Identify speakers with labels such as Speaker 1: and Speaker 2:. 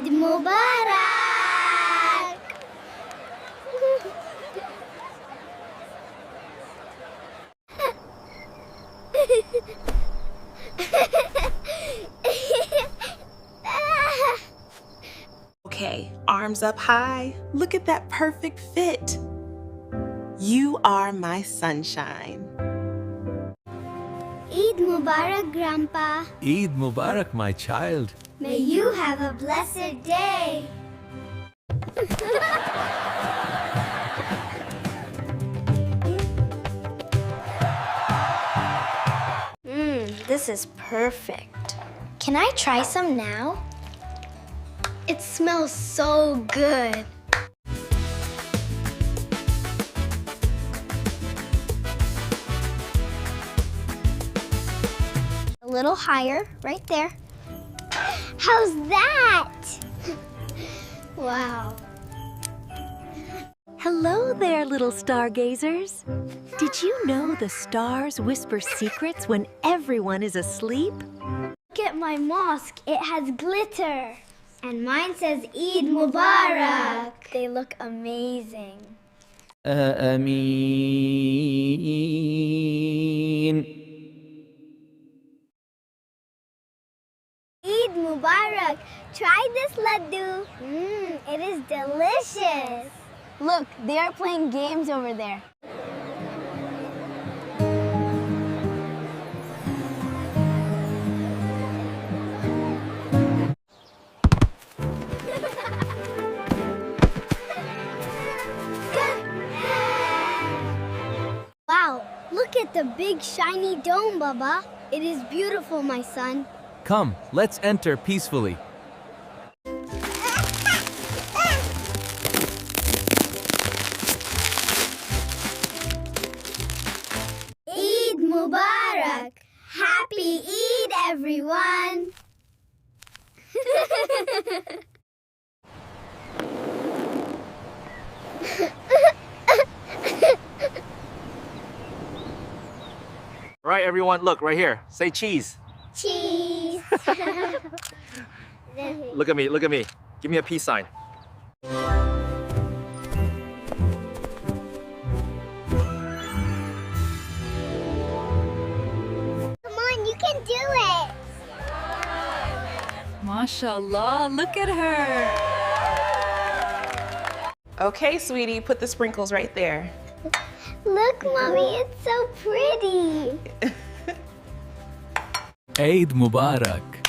Speaker 1: Eid Mubarak!
Speaker 2: Okay, arms up high. Look at that perfect fit. You are my sunshine.
Speaker 1: Eid Mubarak, Grandpa.
Speaker 3: Eid Mubarak, my child.
Speaker 1: May you have a blessed day. This is perfect. Can I try some now? It smells so good. A little higher, right there. How's that? Wow.
Speaker 4: Hello there, little stargazers. Did you know the stars whisper secrets when everyone is asleep?
Speaker 1: Look at my mosque. It has glitter. And mine says Eid Mubarak. They look amazing.
Speaker 5: آمين.
Speaker 1: Eid Mubarak. Try this laddu. It is delicious. Look, they are playing games over there. Wow, look at the big shiny dome, Baba. It is beautiful, my son.
Speaker 3: Come, let's enter peacefully.
Speaker 1: Eid Mubarak! Happy Eid, everyone!
Speaker 5: All right, everyone, look right here. Say cheese.
Speaker 1: Cheese!
Speaker 5: Look at me, look at me. Give me a peace sign.
Speaker 1: Come on, you can do it!
Speaker 4: MashaAllah, look at her.
Speaker 2: Okay, sweetie, put the sprinkles right there.
Speaker 1: Look, Mommy, it's so pretty!
Speaker 3: Eid Mubarak.